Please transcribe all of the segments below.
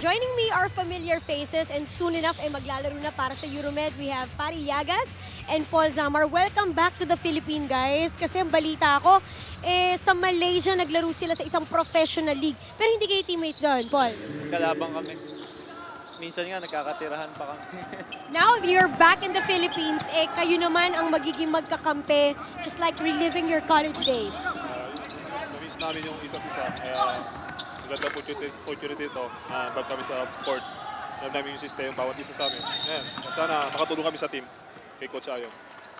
Joining me are familiar faces and soon enough ay maglalaro na para sa Euromed. We have Pari Llagas and Paul Zamar. Welcome back to the Philippines, guys. Kasi ang balita ko, sa Malaysia naglaro sila sa isang professional league. Pero hindi kayo teammates doon, Paul. Kalabang kami. Minsan nga, nagkakatirahan pa kami. Now you're back in the Philippines, kayo naman ang magiging magkakampi, just like reliving your college days. Namiss namin yung isa't isa. Kaya maganda opportunity ito. Back kami sa court. Alam namin yung system, bawat isa sa amin. Ayan. Sana makatulong kami sa team kay Coach Ayon.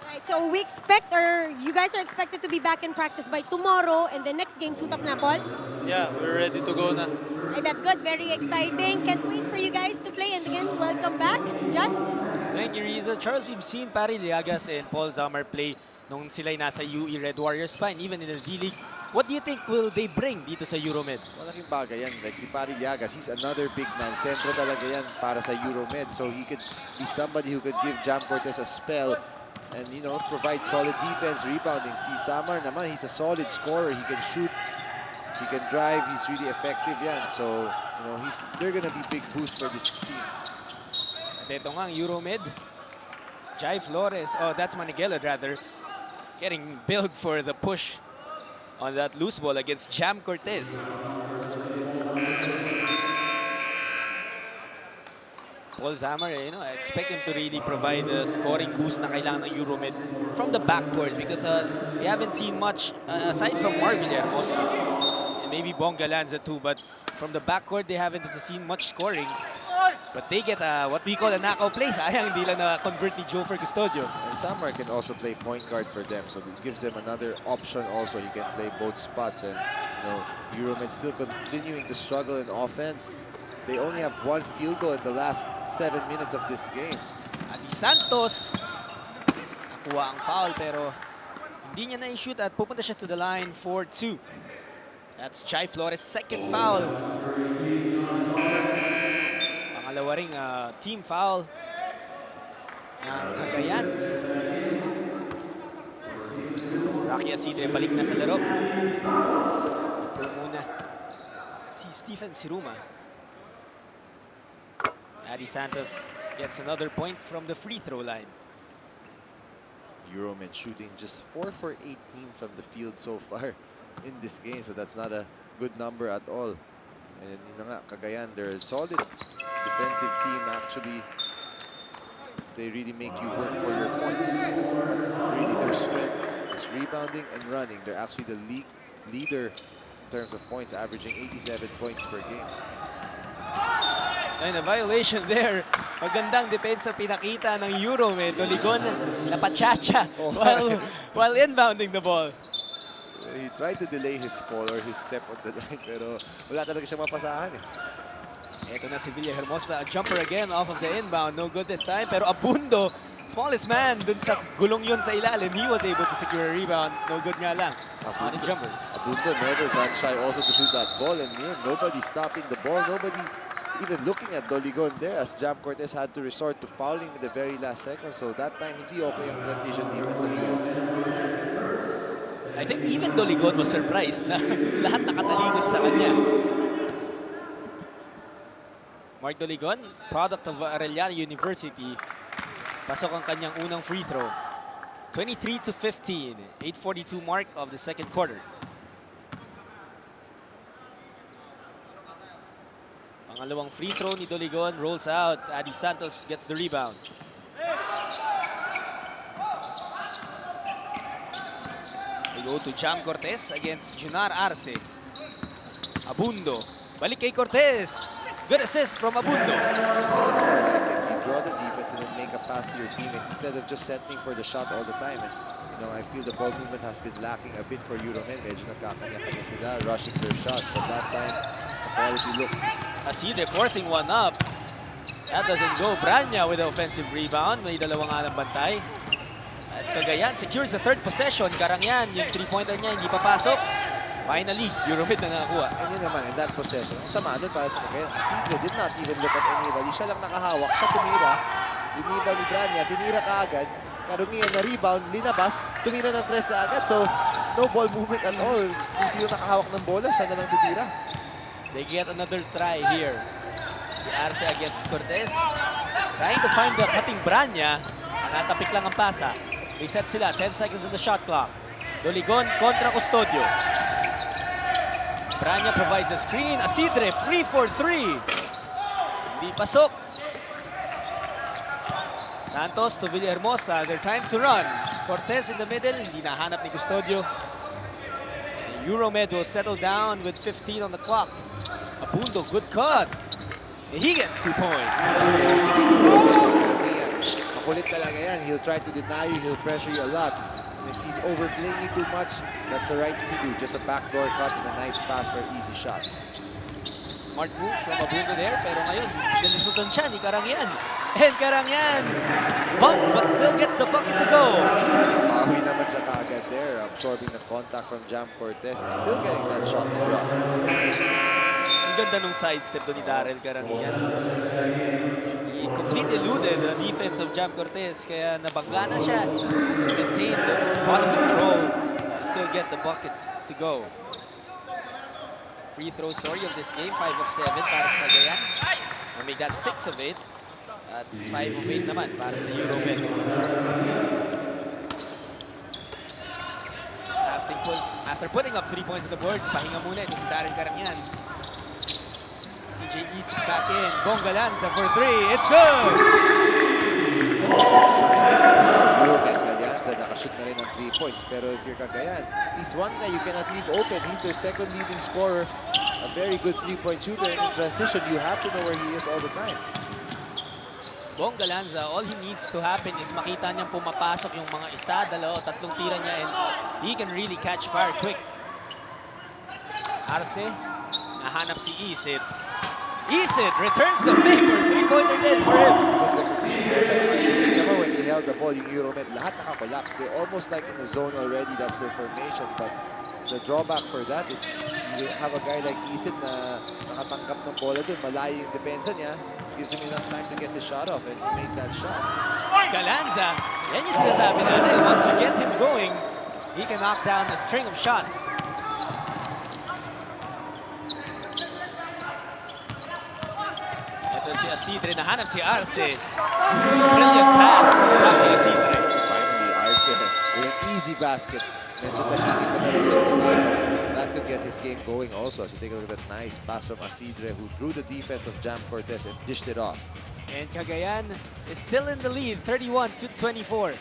Right, so we expect, or you guys are expected to be back in practice by tomorrow, and the next game, suit up na, Paul? Yeah, we're ready to go na. Right, that's good, very exciting. Can't wait for you guys to play. And again, welcome back, John. Thank you, Riza. Charles, we've seen Pari Llagas and Paul Zamar play nung sila'y nasa UE Red Warriors pa, and even in the D-League. What do you think will they bring dito sa Euromed? Malaking bagay yan. Like si Pari Llagas, he's another big man. Sentro talaga yan para sa Euromed. So he could be somebody who could give Jam Cortez a spell and, you know, provide solid defense, rebounding. Si Samar naman, he's a solid scorer. He can shoot, he can drive, he's really effective yan. So, you know, they're gonna be big boost for this team. At ito nga ang Euromed. Jai Flores, oh that's Maniguela rather, getting billed for the push on that loose ball against Jam Cortez. Paul Zamar, you know, I expect him to really provide a scoring boost na kailangan ng Euromed from the backcourt because we haven't seen much aside from Marvin mostly. And maybe Bonga Lanza too, but from the backcourt they haven't seen much scoring. But they get what we call a knockout play. Sayang hindi lang na-convert ni Jofer Custodio. And Samar can also play point guard for them, so it gives them another option also. He can play both spots, and you know, Euromed still continuing to struggle in offense. They only have one field goal in the last 7 minutes of this game. Adi Santos nakuha ang foul pero hindi niya na-shoot at pupunta siya to the line for 2. That's Jai Flores' second foul. Pangalawa ring team foul ng Cagayan. Rocky Asidre balik na sa laro. Ito muna si Stephen Siruma. Adi Santos gets another point from the free throw line. Euromed shooting just 4 for 18 from the field so far in this game, so that's not a good number at all. And yun na nga, Cagayan, they're a solid defensive team. Actually, they really make you work for your points. But really their strength is rebounding and running. They're actually the league leader in terms of points, averaging 87 points per game. And a violation there. Magandang depensa pinakita ng Euromed. Doligon napachacha while inbounding the ball. He tried to delay his fall or his step on the line, pero wala talaga siyang mapasahan eh. Ito na si Villahermosa. A jumper again off of the inbound. No good this time. Pero Abundo, smallest man dun sa gulong yun sa ilalim. He was able to secure a rebound. No good nga lang. On a jumper. Abundo never gun shy also to shoot that ball, and nobody stopping the ball. Nobody even looking at Doligon there, as Jam Cortez had to resort to fouling in the very last second. So that time, hindi okay ang transition defense ng Euromed. I think even Doligon was surprised na lahat nakatalikod sa kanya. Mark Doligon, product of Arellano University. Pasok ang kanyang unang free throw. 23-15, 8:42 mark of the second quarter. Pangalawang free throw ni Doligon, rolls out. Adi Santos gets the rebound. They go to Jam Cortez against Junar Arce. Abundo, balik kay Cortez. Good assist from Abundo. That's why I like it. You draw the defense and then make a pass to your teammate instead of just settling for the shot all the time. And, you know, I feel the ball movement has been lacking a bit for Euromed. Medyo nagkakanya-kanya sila, rushing their shots. But that time, it's a quality look. Aside forcing one up. That doesn't go. Branya with the offensive rebound. May dalawang alang bantay. As Cagayan secures the third possession. Karangyan, yung three-pointer niya hindi papasok. Finally, Euromed na nakakuha. And yun naman, in that possession, ang sama doon para sa Cagayan. Asidre did not even look at anybody. Siya lang nakahawak, siya tumira. Diniba ni Branya, tinira kaagad. Karungian na rebound, linabas, tumira ng tres kaagad. So, no ball movement at all. Kung sino nakahawak ng bola, siya na lang titira. They get another try here. Si Arce against Cortez. Trying to find the cutting Branya. Natapik lang ang pasa. Reset sila. 10 seconds on the shot clock. Doligon kontra Custodio. Branya provides a screen. Asidre free for 3. Hindi pasok. Santos to Villahermosa. They're trying to run. Cortez in the middle. Hindi nahanap ni Custodio. And Euromed will settle down with 15 on the clock. Abundo, good cut. And he gets 2 points. Makulit talaga yan. He'll try to deny you. He'll pressure you a lot. And if he's overplaying you too much, that's the right thing to do. Just a backdoor cut and a nice pass for an easy shot. Smart move from Abundo there, pero ngayon, nalisutan siya ni Cagayan. And Cagayan, but still gets the bucket to go. Bawi naman siya kaagad there, absorbing the contact from Jam Cortez and still getting that shot to drop. Ang ganda nung sidestep doon ni Darrell Cagayan. He completely eluded the defense of Jam Cortez, kaya nabangga na siya. He maintained the body control to still get the bucket to go. Free throw story of this game, 5 of 7 para sa Cagayan. And we got 6 of 8. At 5 of 8 naman para sa Euromed. After putting up 3 points on the board, pahinga muna ito si Darren Cagayan. CJ East back in. Bongga Lanza for 3. It's good! Nakashoot na rin ng 3 points. Pero if you're Cagayan, he's one guy you cannot leave open. He's their second leading scorer. A very good 3-point shooter. And in transition, you have to know where he is all the time. Bongga Lanza, all he needs to happen is makita niyang pumapasok yung mga isa, dalawa, tatlong tira niya and he can really catch fire quick. Arce, nahanap si Isid. Isid returns the favor. 3-pointer din for him. When he held the ball, yung Euromed, lahat nakakollapse. They're almost like in the zone already. That's their formation. But the drawback for that is you have a guy like Isid na nakatanggap ng bola dun. Malayo yung depensa niya. Gives him enough time to get the shot off and make that shot. Galanza, yan yung sinasabi natin. Once you get him going, he can knock down a string of shots. Ito si Asidre, nahanap si Arce. Brilliant pass from Asidre. Finally, Arce with an easy basket. Medyo tahimik pa talaga siya tonight. That could get his game going also. As you take a look at that nice pass from Asidre who drew the defense of Jam Cortez and dished it off. And Cagayan is still in the lead, 31-24.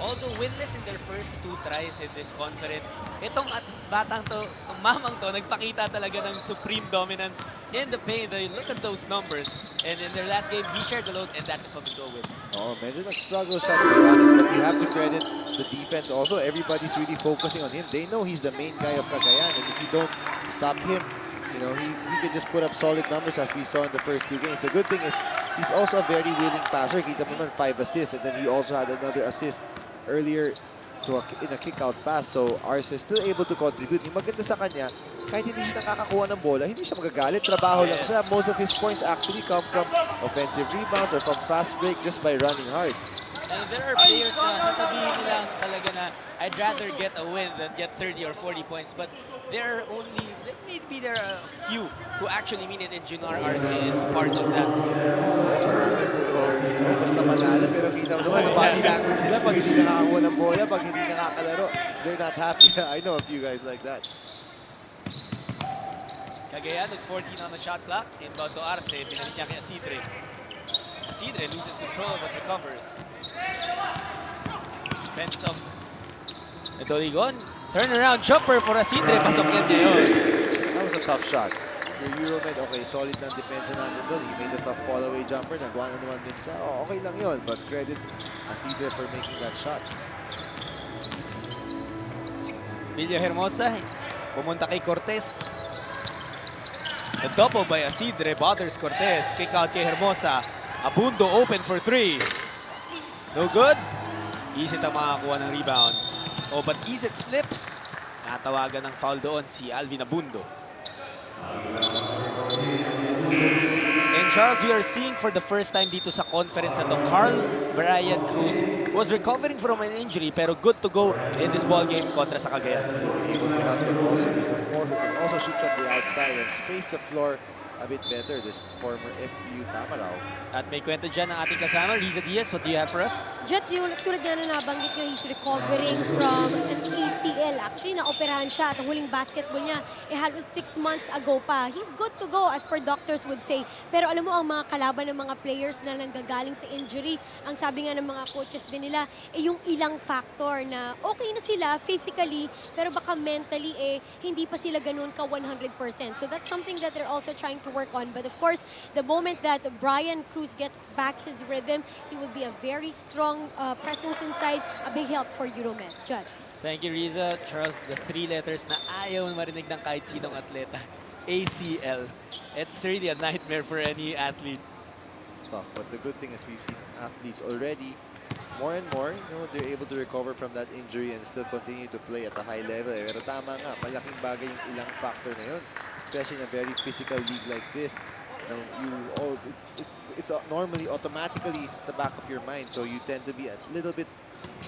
Although winless in their first 2 tries in this conference, itong batang to, itong mamang to, nagpakita talaga ng supreme dominance in the paint. Look at those numbers. And in their last game, he shared the load, and that is what to go with. Oh, medyo nag-struggle siya, to be honest. But you have to credit the defense also. Everybody's really focusing on him. They know he's the main guy of Cagayan. And if you don't stop him, you know, he can just put up solid numbers as we saw in the first 2 games. The good thing is, he's also a very willing passer. Kita mo naman 5 assists. And then he also had another assist earlier in a kick-out pass. So, Arce is still able to contribute. Yung maganda sa kanya, kahit hindi siya nakakakuha ng bola, hindi siya magagalit. Trabaho lang siya. Most of his points actually come from offensive rebounds or from fast break just by running hard. And there are players na sasabihin nila talaga na I'd rather get a win than get 30 or 40 points. But there are only, maybe there are a few who actually mean it, and Junar Arce is part of that. Basta panalo, pero kita mo naman sa body language sila pag hindi nakakakuha ng bola, pag hindi nakakalaro, they're not happy. I know a few guys like that. Cagayan with 14 on the shot clock. Inbound to Arce, pinalit niya kay Asidre. Asidre loses control but recovers. Defense of Doligon. Turnaround jumper for Asidre. Pasok yan ngayon. That was a tough shot. For Euromed, okay, solid ng depensa natin doon. He made a tough fall-away jumper. Nagawa na naman din siya. Oh, okay lang yun. But credit Asidre for making that shot. Villahermosa pumunta kay Cortez. A double by Asidre bothers Cortez. Kick out kay Hermosa. Abundo open for 3. No good. Isit ang makakuha ng rebound. Oh, but Isit slips. Natawagan ng foul doon si Alvin Abundo. And Charles, we are seeing for the first time dito sa conference na to, Carl Brian Cruz was recovering from an injury pero good to go in this ball game kontra sa Cagayan. Able to help them also. He's a 4 who can also shoot from the outside and space the floor a bit better, this former FEU Tamaraw. At may kwento dyan ang ating kasama, Riza Diaz. What do you have for us? Jet, yung tulad nga na nabanggit nyo, he's recovering from an ACL. Actually, naoperahan siya at ang huling basketball niya, halos 6 months ago pa. He's good to go as per doctors would say. Pero alam mo, ang mga kalaban ng mga players na nanggagaling sa injury, ang sabi nga ng mga coaches din nila, yung ilang factor na okay na sila physically, pero baka mentally, hindi pa sila ganun ka 100%. So that's something that they're also trying to work on. But of course, the moment that Brian Cruz gets back his rhythm, he will be a very strong presence inside, a big help for Euromed. Judd. Thank you, Riza. Charles, the 3 letters na ayaw marinig ng kahit sinong atleta. ACL. It's really a nightmare for any athlete. It's tough, but the good thing is we've seen athletes already more and more, they're able to recover from that injury and still continue to play at a high level. Pero tama nga, malaking bagay yung ilang factor na yun, especially in a very physical league like this. It's normally automatically at the back of your mind, so you tend to be a little bit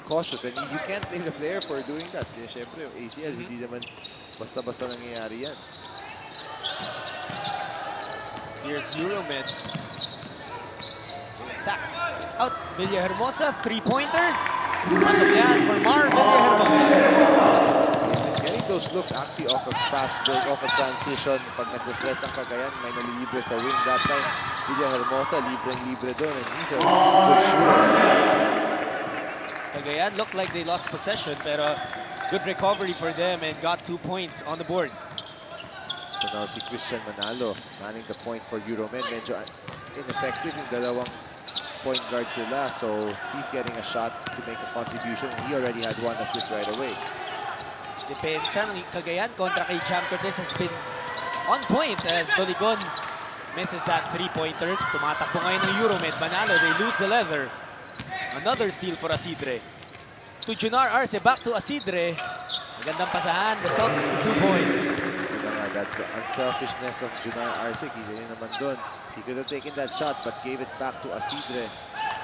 cautious, and you can't blame the player for doing that. Siyempre, yung ACL, hindi naman basta-basta nangyayari yan. Here's Euromed. Out, Villahermosa, 3-pointer. Pasok yan for Mar Villahermosa. Getting those looks actually off a fast break, off a transition. Pag nag-press ang Cagayan, may nalilibre sa wing that time. Villahermosa, libre doon, and he's a good shooter. Cagayan looked like they lost possession, pero good recovery for them and got 2 points on the board. So now si Christian Manalo manning the point for Euromed. Medyo ineffective yung dalawang point guards nila, so he's getting a shot to make a contribution. He already had 1 assist right away. Depensa ng Cagayan kontra kay Jam Cortez has been on point as Doligon misses that 3-pointer. Tumatakbo ngayon ng Euromed. Manalo, they lose the leather. Another steal for Asidre. To Junar Arce, back to Asidre. Magandang pasahan, results to 2 points. That's the unselfishness of Junar Arce. Kita yun naman dun. He could have taken that shot but gave it back to Asidre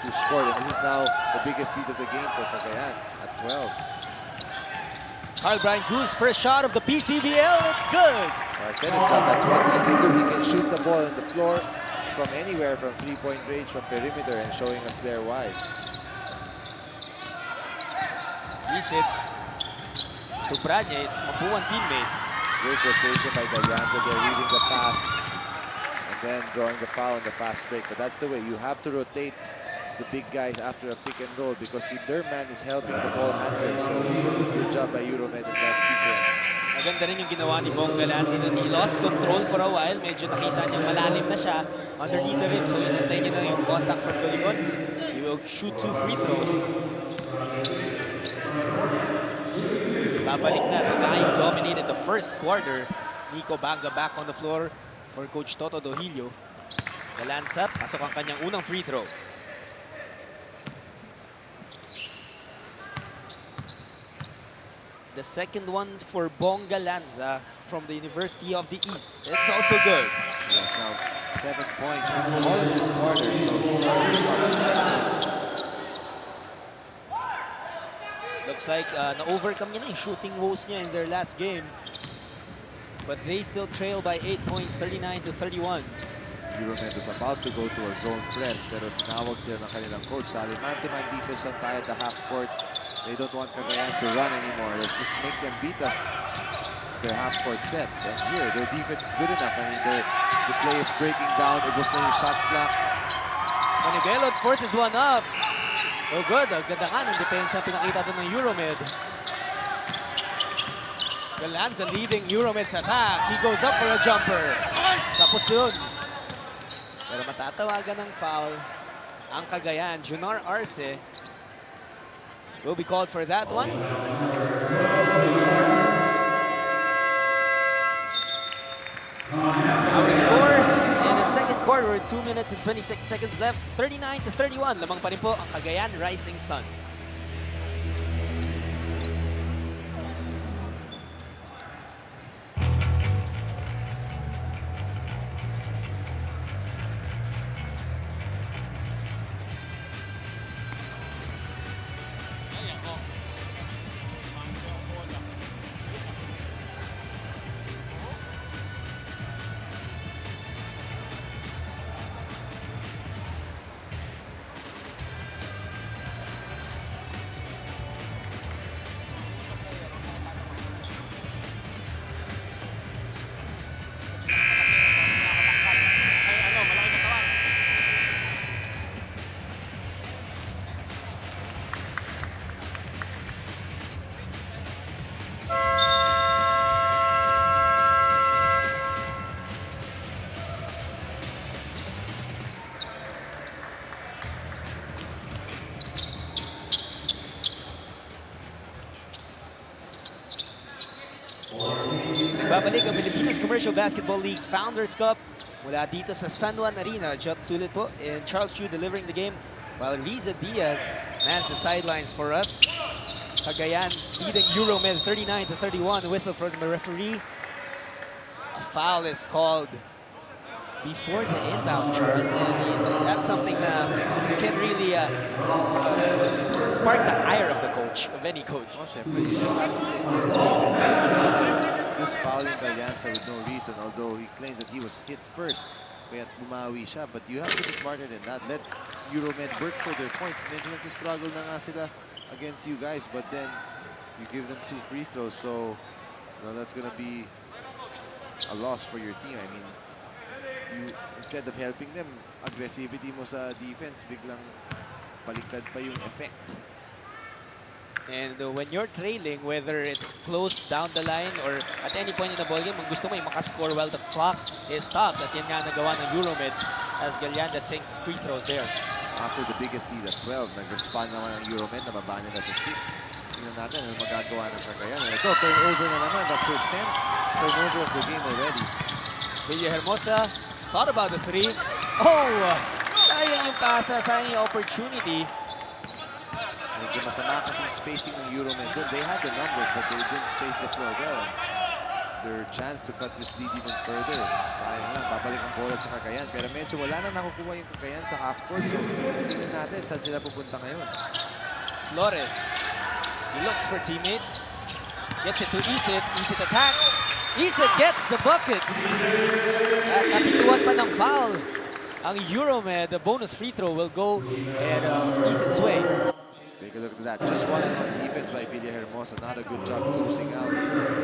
who scored. And this is now the biggest lead of the game for Cagayan at 12. Carl Brian Cruz, first shot of the PCBL. It's good. I said it, John, that's what he can do. He can shoot the ball on the floor from anywhere, from 3-point range, from perimeter, and showing us there why. Isip to Prañez, mapuwang teammate. Great rotation by Gallanza. They're reading the pass and then drawing the foul on the fast break. But that's the way. You have to rotate the big guys after a pick and roll because their man is helping the ball handler. So good job by Euromed in that sequence. Maganda rin yung ginawa ni Bong Galante na he lost control for a while. Medyo nakita niya malalim na siya underneath the rim. So inantay niya na yung contact from Doligon. He will shoot 2 free throws. Babalik na. The guy who dominated the first quarter. Nico Banga back on the floor for Coach Toto Dohilio. Galanza, pasok ang kanyang unang free throw. The second one for Bong Galanza from the University of the East. It's also good. Yes, now 7 points all in this quarter. So he's starting. Looks like na-overcome niya na yung shooting woes niya in their last game. But they still trail by 8 points, 39-31. Euromed was about to go to a zone press pero tinawag sila ng kanilang coach. Sabi, man-to-man defense lang tayo at the half court. They don't want Cagayan to run anymore. Let's just make them beat us their half-court sets. And here, their defense is good enough. I mean, the play is breaking down. It was na yung shot clock. Manibelot forces one up. Oh good, ang ganda nga ng depensa pinakita doon ng Euromed. Galanza leading Euromed's attack. He goes up for a jumper. Tapos yun. Pero matatawagan ng foul ang Cagayan. Junar Arce will be called for that one. Our score in the second quarter, 2 minutes and 26 seconds left, 39-31. Lamang pa rin po ang Cagayan Rising Suns. Babalik ang Pilipinas Commercial Basketball League Founders Cup mula dito sa San Juan Arena. Jot Sulit po and Charles Chu delivering the game while Riza Diaz mans the sidelines for us. Cagayan leading Euromed 39-31. Whistle from the referee. A foul is called before the inbound, Charles, and that's something that can really spark the ire of the coach, of any coach. Oh, syempre, just fouling Gallanza with no reason, although he claims that he was hit first. Kaya bumawi siya, but you have to be smarter than that. Let Euromed work for their points. Medyo nag-struggle na nga sila against you guys, but then you give them 2 free throws, so that's gonna be a loss for your team. I mean, you, instead of helping them, aggressivity mo sa defense, biglang baliktad pa yung effect. And when you're trailing, whether it's close down the line or at any point in the ballgame, ang gusto mo yung makascore while the clock is stopped. At yan nga nagawa ng Euromed as Galianda sinks free throws there. After the biggest lead at 12, nag-respond naman ang Euromed, nababa nila sa 6. Tingnan natin ano magagawa ng Cagayan. Ito, turnover na naman. That's your 10th turnover of the game already. Villahermosa thought about the 3. Oh! Sayang yung pasa, sayang yung opportunity. Medyo masama kasi yung spacing ng Euromed doon. They had the numbers, but they didn't space the floor well. Their chance to cut this lead even further. Sayang lang, babalik ang bola sa Cagayan. Pero medyo wala na nakukuha yung Cagayan sa half court. So, tingnan natin saan sila pupunta ngayon. Flores. He looks for teammates. Gets it to Isit. Isit attacks. Isit gets the bucket. At napituan pa ng foul. Ang Euromed, the bonus free throw will go and Isit's way. Take a look at that. Just one-on-one defense by Villahermosa. Not a good job closing out.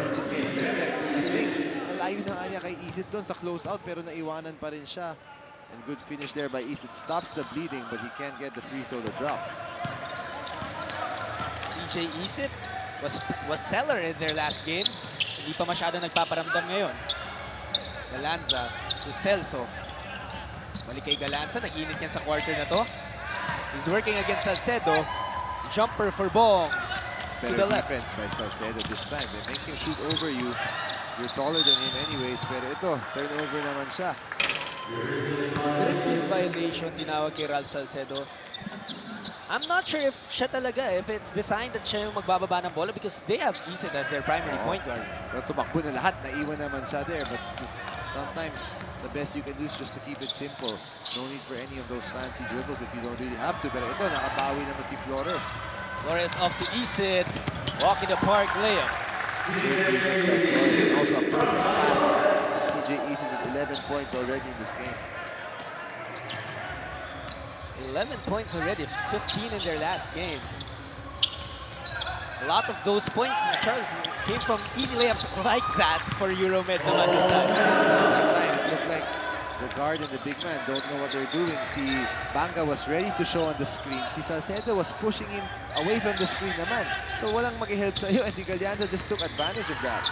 Isit getting the step. I think nalayo na nga niya kay Isit doon sa close-out pero naiwanan pa rin siya. And good finish there by Isit. Stops the bleeding but he can't get the free throw to drop. CJ Isit was stellar in their last game. Hindi pa masyado nagpaparamdam ngayon. Galanza to Celso. Balik kay Galanza. Nag-init yan sa quarter na to. He's working against Salcedo. Jumper for Bong. To the Better left. defense by Salcedo this time. They make him shoot over you. You're taller than him anyways. Pero ito, turnover naman siya. Dribbling violation tinawag kay Ralph Salcedo. I'm not sure if siya talaga, if it's designed that siya yung magbababa ng bola because they have Isit as their primary point guard. Pero tumakbo na lahat. Naiwan naman siya there. But sometimes, the best you can do is just to keep it simple. No need for any of those fancy dribbles if you don't really have to. Pero ito, nakabawi naman si Flores. Flores off to Isit. Walk in the park layup. And also a perfect pass from CJ Isit with 11 points already in this game. 11 points already, 15 in their last game. A lot of those points, Charles, came from easy layups like that for Euromed naman this time. It looked like the guard and the big man don't know what they're doing. Si Banga was ready to show on the screen. Si Salcedo was pushing him away from the screen naman. So walang mag-help sa'yo and si Galliano just took advantage of that.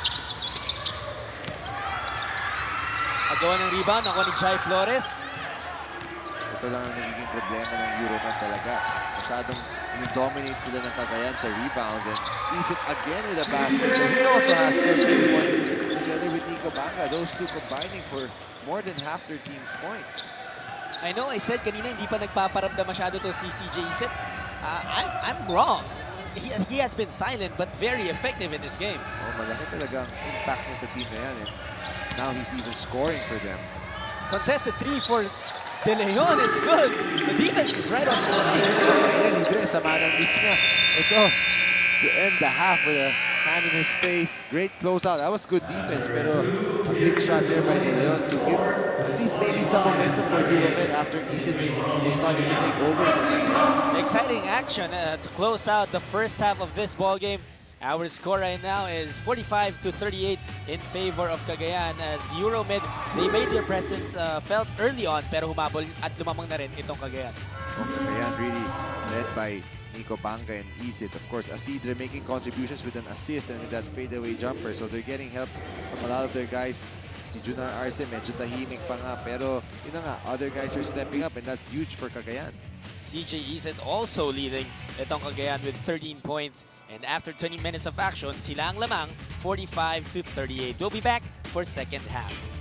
Agawa ng rebound, ako ni Jai Flores. Ito lang ang nagiging problema ng Euromed talaga. Masyadong dominate sila ng Cagayan sa rebounds and Isit again with a basket. So he also has 13 points together with Nico Banga. Those two combining for more than half their team's points. I know I said kanina hindi pa nagpaparamdam masyado to si CJ Isit. I'm wrong. He has been silent but very effective in this game. Oh, malaki talaga ang impact niya sa team na yan. And now he's even scoring for them. Contested 3 for De Leon, it's good. The defense is right on the space. Kaya libre, sama ng miss niya. Ito, to end the half with a hand in his face. Great closeout. That was good defense, pero a big shot there by De Leon to give at least maybe some momentum for Euromed after Isit was starting to take over. Exciting action to close out the first half of this ball game. Our score right now is 45-38 in favor of Cagayan as Euromed, they made their presence felt early on pero humabol at lumamang na rin itong Cagayan. Cagayan really led by Nico Banga and Isit. Of course, Asidre making contributions with an assist and with that fadeaway jumper. So they're getting help from a lot of their guys. Si Junar Arce medyo tahimik pa nga pero yun na nga, other guys are stepping up and that's huge for Cagayan. CJ Iset also leading itong Cagayan with 13 points. And after 20 minutes of action, sila ang lamang 45-38. We'll be back for second half.